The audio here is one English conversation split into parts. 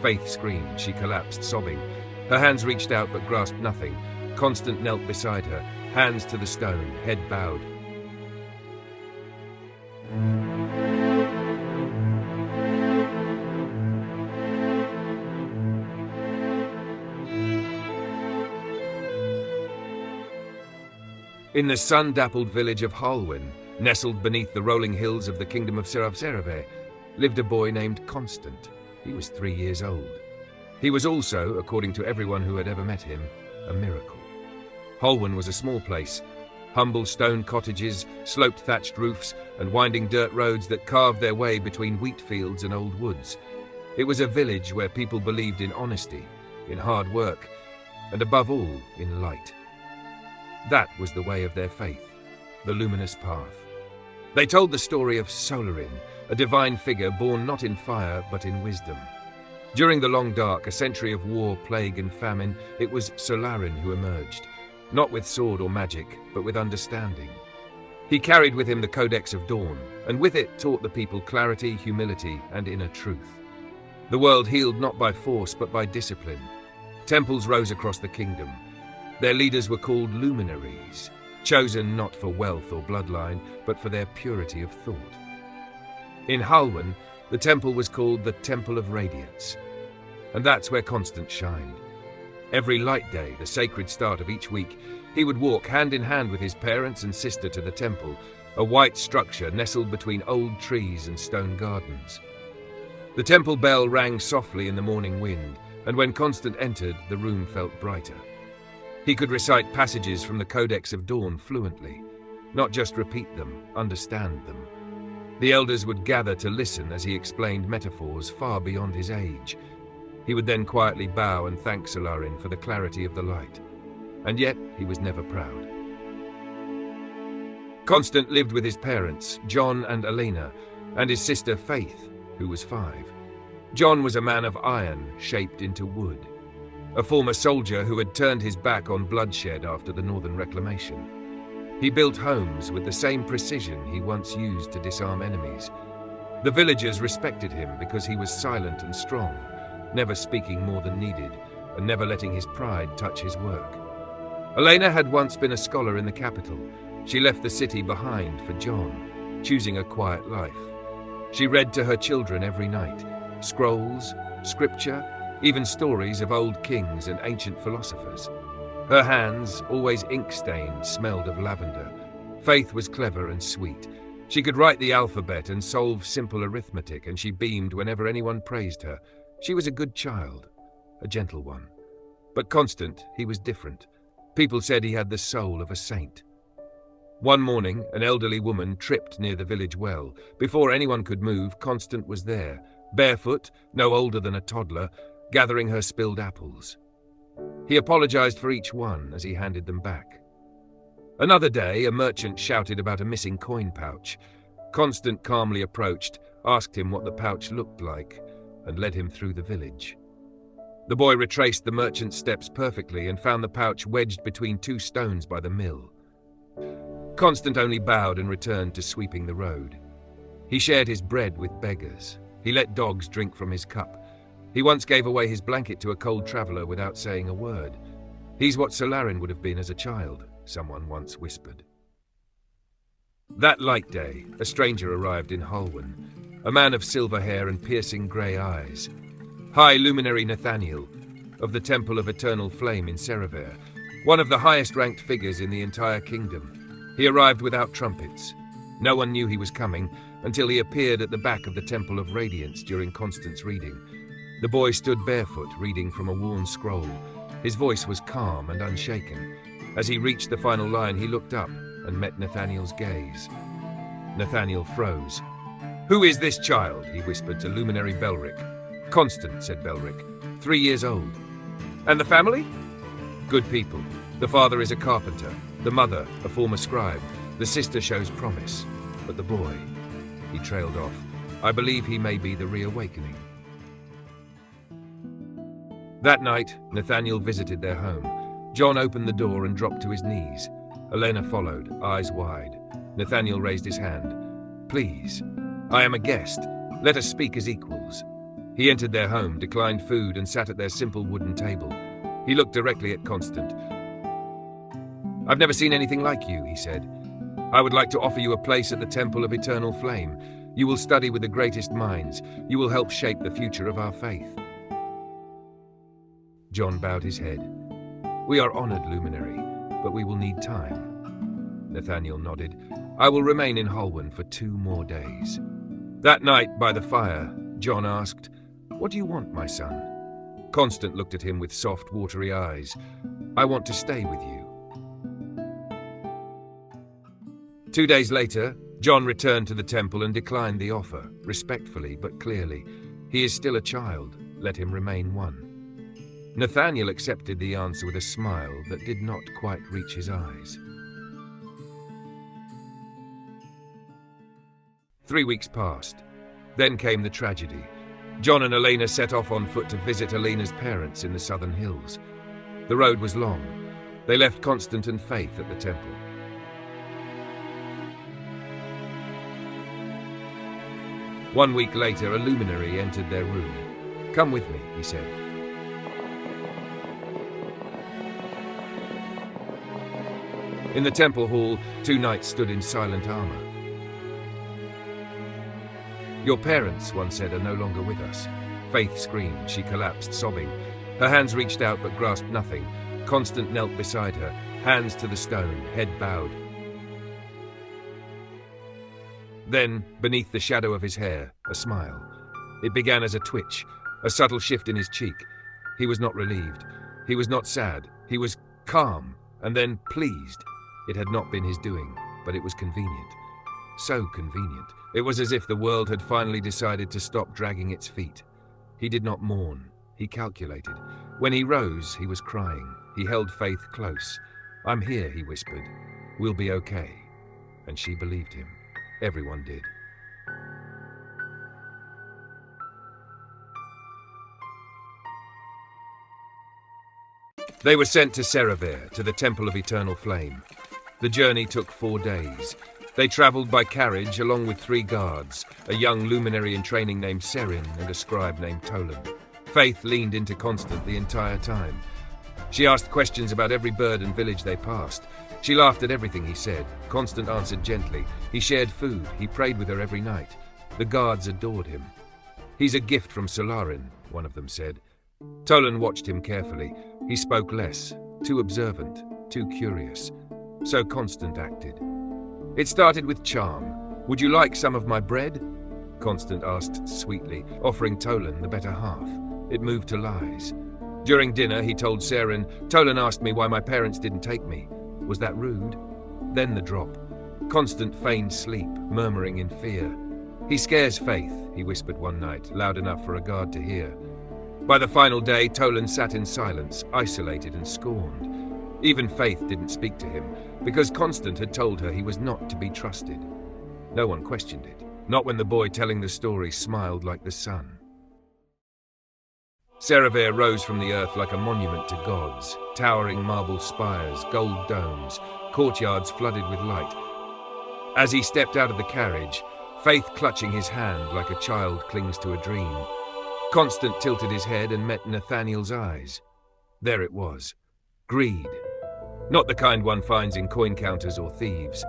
Faith screamed. She collapsed, sobbing. Her hands reached out but grasped nothing. Constant knelt beside her, hands to the stone, head bowed. In the sun-dappled village of Halwyn, nestled beneath the rolling hills of the kingdom of Serave, lived a boy named Constant. He was 3 years old. He was also, according to everyone who had ever met him, a miracle. Halwyn was a small place. Humble stone cottages, sloped thatched roofs, and winding dirt roads that carved their way between wheat fields and old woods. It was a village where people believed in honesty, in hard work, and above all, in light. That was the way of their faith, the luminous path. They told the story of Solarin, a divine figure born not in fire but in wisdom. During the Long Dark, a century of war, plague and famine, it was Solarin who emerged, not with sword or magic, but with understanding. He carried with him the Codex of Dawn, and with it taught the people clarity, humility, and inner truth. The world healed not by force but by discipline. Temples rose across the kingdom. Their leaders were called luminaries, chosen not for wealth or bloodline, but for their purity of thought. In Halwyn, the temple was called the Temple of Radiance, and that's where Constant shined. Every light day, the sacred start of each week, he would walk hand in hand with his parents and sister to the temple, a white structure nestled between old trees and stone gardens. The temple bell rang softly in the morning wind, and when Constant entered, the room felt brighter. He could recite passages from the Codex of Dawn fluently, not just repeat them, understand them. The elders would gather to listen as he explained metaphors far beyond his age. He would then quietly bow and thank Solarin for the clarity of the light. And yet, he was never proud. Constant lived with his parents, John and Elena, and his sister Faith, who was 5. John was a man of iron, shaped into wood. A former soldier who had turned his back on bloodshed after the Northern Reclamation. He built homes with the same precision he once used to disarm enemies. The villagers respected him because he was silent and strong, never speaking more than needed, and never letting his pride touch his work. Elena had once been a scholar in the capital. She left the city behind for John, choosing a quiet life. She read to her children every night, scrolls, scripture, even stories of old kings and ancient philosophers. Her hands, always ink-stained, smelled of lavender. Faith was clever and sweet. She could write the alphabet and solve simple arithmetic, and she beamed whenever anyone praised her. She was a good child, a gentle one. But Constant, he was different. People said he had the soul of a saint. One morning, an elderly woman tripped near the village well. Before anyone could move, Constant was there, barefoot, no older than a toddler, gathering her spilled apples. He apologized for each one as he handed them back. Another day, a merchant shouted about a missing coin pouch. Constant calmly approached, asked him what the pouch looked like, and led him through the village. The boy retraced the merchant's steps perfectly and found the pouch wedged between 2 stones by the mill. Constant only bowed and returned to sweeping the road. He shared his bread with beggars. He let dogs drink from his cup. He once gave away his blanket to a cold traveller without saying a word. He's what Solarin would have been as a child, someone once whispered. That light day, a stranger arrived in Halwyn, a man of silver hair and piercing grey eyes. High Luminary Nathaniel, of the Temple of Eternal Flame in Serave, one of the highest-ranked figures in the entire kingdom. He arrived without trumpets. No one knew he was coming until he appeared at the back of the Temple of Radiance during Constant's reading. The boy stood barefoot, reading from a worn scroll. His voice was calm and unshaken. As he reached the final line, he looked up and met Nathaniel's gaze. Nathaniel froze. "Who is this child?" he whispered to Luminary Belric. "Constant," said Belric, 3 years old. "And the family?" "Good people. The father is a carpenter, the mother a former scribe, the sister shows promise. But the boy," he trailed off, "I believe he may be the reawakening." That night, Nathaniel visited their home. John opened the door and dropped to his knees. Elena followed, eyes wide. Nathaniel raised his hand. "Please, I am a guest. Let us speak as equals." He entered their home, declined food, and sat at their simple wooden table. He looked directly at Constant. "I've never seen anything like you," he said. "I would like to offer you a place at the Temple of Eternal Flame. You will study with the greatest minds. You will help shape the future of our faith." John bowed his head. "We are honored, Luminary, but we will need time." Nathaniel nodded. "I will remain in Holwyn for 2 more days." That night, by the fire, John asked, "What do you want, my son?" Constant looked at him with soft, watery eyes. "I want to stay with you." 2 days later, John returned to the temple and declined the offer, respectfully but clearly. He is still a child. Let him remain one. Nathaniel accepted the answer with a smile that did not quite reach his eyes. 3 weeks passed. Then came the tragedy. John and Elena set off on foot to visit Elena's parents in the southern hills. The road was long. They left Constant and Faith at the temple. One week later, a luminary entered their room. "Come with me," he said. In the temple hall, 2 knights stood in silent armor. "Your parents," one said, "are no longer with us." Faith screamed. She collapsed, sobbing. Her hands reached out but grasped nothing. Constant knelt beside her, hands to the stone, head bowed. Then, beneath the shadow of his hair, a smile. It began as a twitch, a subtle shift in his cheek. He was not relieved. He was not sad. He was calm, and then pleased. It had not been his doing, but it was convenient. So convenient. It was as if the world had finally decided to stop dragging its feet. He did not mourn. He calculated. When he rose, he was crying. He held Faith close. "I'm here," he whispered. "We'll be okay." And she believed him. Everyone did. They were sent to Revered, to the Temple of Eternal Flame. The journey took 4 days. They travelled by carriage along with 3 guards, a young luminary in training named Serin and a scribe named Tolan. Faith leaned into Constant the entire time. She asked questions about every bird and village they passed. She laughed at everything he said. Constant answered gently. He shared food. He prayed with her every night. The guards adored him. "He's a gift from Solarin," one of them said. Tolan watched him carefully. He spoke less, too observant, too curious. So Constant acted. "It started with charm. Would you like some of my bread?" Constant asked sweetly, offering Tolan the better half. It moved to lies. During dinner, he told Serin, "Tolan asked me why my parents didn't take me. Was that rude?" Then the drop. Constant feigned sleep, murmuring in fear. "He scares Faith," he whispered one night, loud enough for a guard to hear. By the final day, Tolan sat in silence, isolated and scorned. Even Faith didn't speak to him, because Constant had told her he was not to be trusted. No one questioned it, not when the boy telling the story smiled like the sun. Revered rose from the earth like a monument to gods, towering marble spires, gold domes, courtyards flooded with light. As he stepped out of the carriage, Faith clutching his hand like a child clings to a dream, Constant tilted his head and met Nathaniel's eyes. There it was. Greed. Not the kind one finds in coin counters or thieves.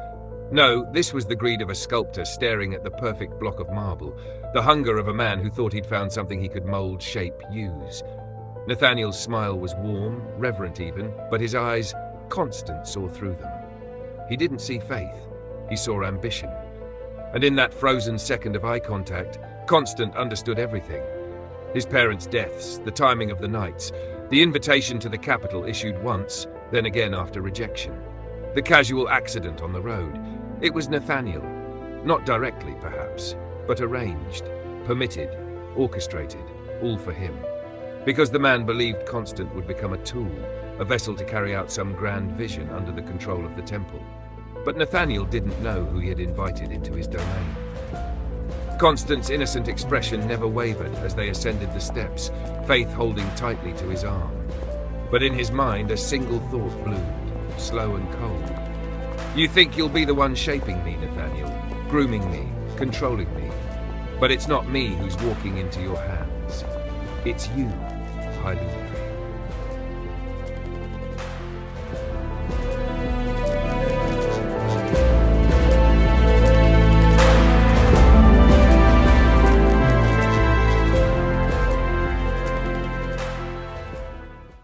No, this was the greed of a sculptor staring at the perfect block of marble, the hunger of a man who thought he'd found something he could mold, shape, use. Nathaniel's smile was warm, reverent even, but his eyes, Constant saw through them. He didn't see faith, he saw ambition. And in that frozen second of eye contact, Constant understood everything. His parents' deaths, the timing of the nights, the invitation to the capital issued once, then again after rejection. The casual accident on the road. It was Nathaniel. Not directly, perhaps, but arranged, permitted, orchestrated, all for him. Because the man believed Constant would become a tool, a vessel to carry out some grand vision under the control of the temple. But Nathaniel didn't know who he had invited into his domain. Constant's innocent expression never wavered as they ascended the steps, Faith holding tightly to his arm. But in his mind, a single thought bloomed, slow and cold. You think you'll be the one shaping me, Nathaniel, grooming me, controlling me. But it's not me who's walking into your hands. It's you, High Lord.